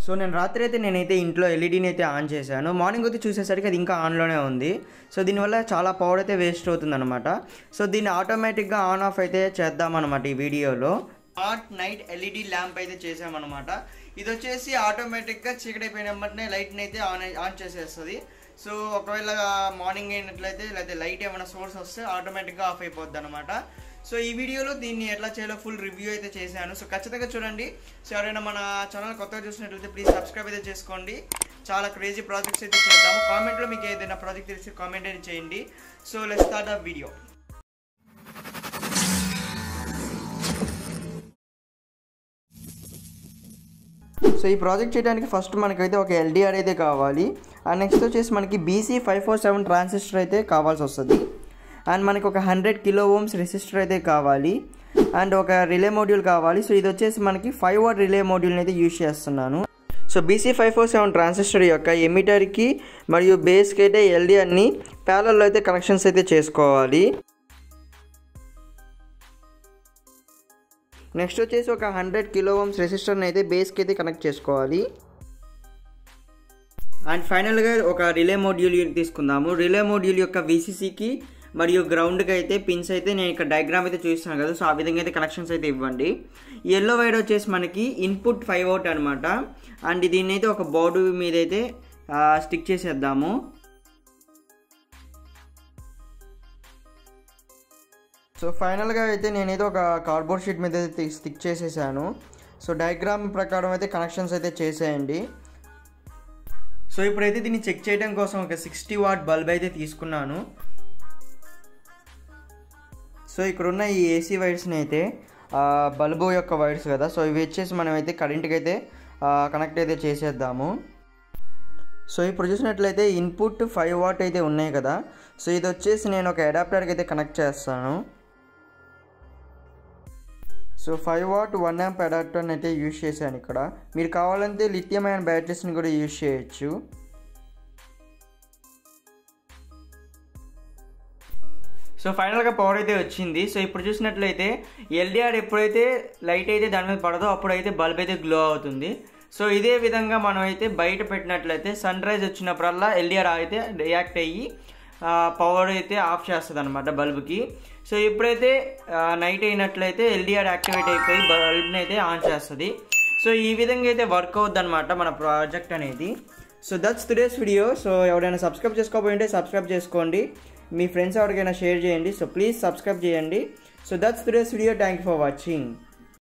So నేను రాత్రి అయితే నేనైతే ఇంట్లో ఎల్ఈడీని అయితే ఆన్ చేశాను. మార్నింగ్ అయితే చూసేసరికి అది ఇంకా ఆన్లోనే ఉంది. సో దీనివల్ల చాలా పవర్ అయితే వేస్ట్ అవుతుందన్నమాట. సో దీన్ని ఆటోమేటిక్గా ఆన్ ఆఫ్ అయితే చేద్దామన్నమాట ఈ వీడియోలో. స్మార్ట్ నైట్ ఎల్ఈడీ ల్యాంప్ అయితే చేసామన్నమాట. ఇది వచ్చేసి ఆటోమేటిక్గా చీకటి అయిపోయిన వెంటనే లైట్ని అయితే ఆన్ చేసేస్తుంది. సో ఒకవేళ మార్నింగ్ అయినట్లయితే లేకపోతే లైట్ ఏమైనా సోర్స్ వస్తే ఆటోమేటిక్గా ఆఫ్ అయిపోద్ది అనమాట. సో ఈ వీడియోలో దీన్ని ఎట్లా చేయాలో ఫుల్ రివ్యూ అయితే చేశాను. సో ఖచ్చితంగా చూడండి. సో ఎవరైనా మన ఛానల్ కొత్తగా చూసినట్లయితే ప్లీజ్ సబ్స్క్రైబ్ అయితే చేసుకోండి. చాలా క్రేజీ ప్రాజెక్ట్స్ అయితే చేద్దాము. కామెంట్లో మీకు ఏదైనా ప్రాజెక్ట్ తెలిసి కామెంట్ అయితే చేయండి. So let's start the video. So ఈ ప్రాజెక్ట్ చేయడానికి ఫస్ట్ మనకైతే ఒక ఎల్డిఆర్ అయితే కావాలి. అండ్ నెక్స్ట్ వచ్చేసి మనకి BC547 ట్రాన్సిస్టర్ అయితే కావాల్సి వస్తుంది. అండ్ మనకి ఒక 100 కిలో ఓమ్స్ రెసిస్టర్ అయితే కావాలి. అండ్ ఒక రిలే మాడ్యూల్ కావాలి. సో ఇది వచ్చేసి మనకి 5 వాట్ రిలే మాడ్యూల్ని అయితే యూజ్ చేస్తున్నాను. సో BC547 ట్రాన్సిస్టర్ యొక్క ఎమిటర్కి మరియు బేస్కి అయితే ఎల్డిఆర్ని ప్యారల్లో అయితే కనెక్షన్స్ అయితే చేసుకోవాలి. నెక్స్ట్ వచ్చేసి ఒక 100 కిలో ఓమ్స్ రెసిస్టర్ని అయితే బేస్కి అయితే కనెక్ట్ చేసుకోవాలి. అండ్ ఫైనల్గా ఒక రిలే మాడ్యూల్ తీసుకుందాము. రిలే మాడ్యూల్ యొక్క VCCకి మరియు గ్రౌండ్కి అయితే పిన్స్ అయితే నేను ఇక్కడ డయాగ్రామ్ అయితే చూపిస్తాను కదా. సో ఆ విధంగా అయితే కనెక్షన్స్ అయితే ఇవ్వండి. ఎల్లో వైర్ వచ్చేసి మనకి ఇన్పుట్ 5 అవుట్ అనమాట. అండ్ దీన్ని అయితే ఒక బోర్డు మీద అయితే స్టిక్ చేసేద్దాము. సో ఫైనల్గా అయితే నేనైతే ఒక కార్డ్బోర్డ్ షీట్ మీద అయితే స్టిక్ చేసేసాను. సో డయాగ్రామ్ ప్రకారం అయితే కనెక్షన్స్ అయితే చేసేయండి. సో ఇప్పుడైతే దీన్ని చెక్ చేయడం కోసం ఒక 60 వాట్ బల్బ్ అయితే తీసుకున్నాను. సో ఇక్కడ ఉన్న ఈ ఏసీ వైర్స్ని అయితే బల్బు యొక్క వైర్స్ కదా. సో ఇవి వచ్చేసి మనం అయితే కరెంట్కి అయితే కనెక్ట్ అయితే చేసేద్దాము. సో ఇప్పుడు చూసినట్లయితే ఇన్పుట్ 5 వాట్ అయితే ఉన్నాయి కదా. సో ఇది వచ్చేసి నేను ఒక అడాప్టర్కి అయితే కనెక్ట్ చేస్తాను. సో 5 వాట్ 1 amp అడాప్టర్ని అయితే యూజ్ చేశాను ఇక్కడ. మీరు కావాలంటే లిథియం అయాన్ బ్యాటరీస్ని కూడా యూజ్ చేయొచ్చు. సో ఫైనల్గా పవర్ అయితే వచ్చింది. సో ఇప్పుడు చూసినట్లయితే ఎల్డిఆర్ ఎప్పుడైతే లైట్ అయితే దాని మీద పడదో అప్పుడైతే బల్బ్ అయితే గ్లో అవుతుంది. సో ఇదే విధంగా మనం అయితే బయట పెట్టినట్లయితే సన్ రైజ్ వచ్చినప్పుడల్లా ఎల్డిఆర్ అయితే రియాక్ట్ అయ్యి పవర్ అయితే ఆఫ్ చేస్తుంది అనమాట బల్బ్కి. సో ఎప్పుడైతే నైట్ అయినట్లయితే ఎల్డిఆర్ యాక్టివేట్ అయిపోయి బల్బ్ని అయితే ఆన్ చేస్తుంది. సో ఈ విధంగా అయితే వర్క్ అవుద్ది అనమాట మన ప్రాజెక్ట్ అనేది. So that's today's video. So ఎవరైనా సబ్స్క్రైబ్ చేసుకోకపోయింటే సబ్స్క్రైబ్ చేసుకోండి. మీ ఫ్రెండ్స్ ఎవరికైనా షేర్ చేయండి. సో ప్లీజ్ సబ్స్క్రైబ్ చేయండి. So that's today's video. Thank you for watching.